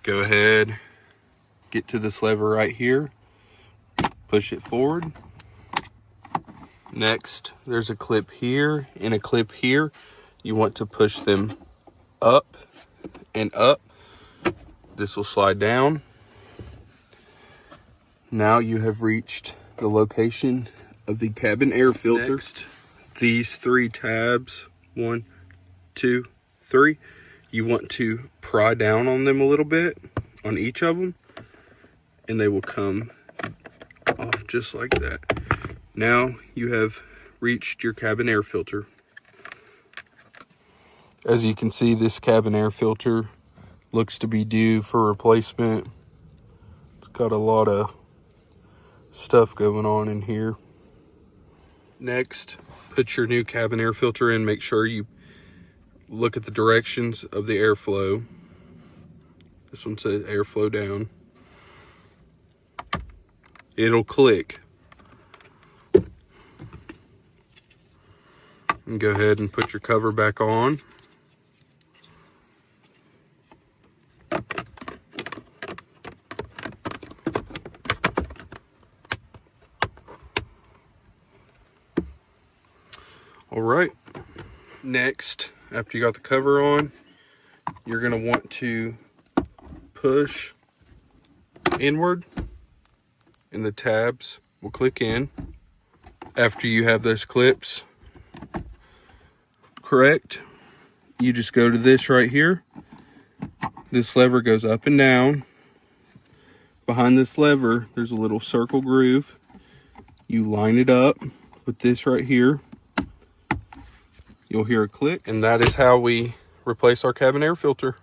Go ahead, get to this lever right here, push it forward. Next, there's a clip here and a clip here. You want to push them up and up. This will slide down. Now you have reached the location of the cabin air filter. Next, these 3 tabs, 1, 2, 3, you want to pry down on them a little bit, on each of them, and they will come off just like that. Now you have reached your cabin air filter. As you can see, this cabin air filter looks to be due for replacement. It's got a lot of stuff going on in here. Next, put your new cabin air filter in. Make sure you look at the directions of the airflow. This one says airflow down. It'll click. And go ahead and put your cover back on. All right, next, after you got the cover on, you're gonna want to push inward and the tabs will click in. After you have those clips correct, you just go to this right here. This lever goes up and down. Behind this lever, there's a little circle groove. You line it up with this right here. You'll hear a click, and that is how we replace our cabin air filter.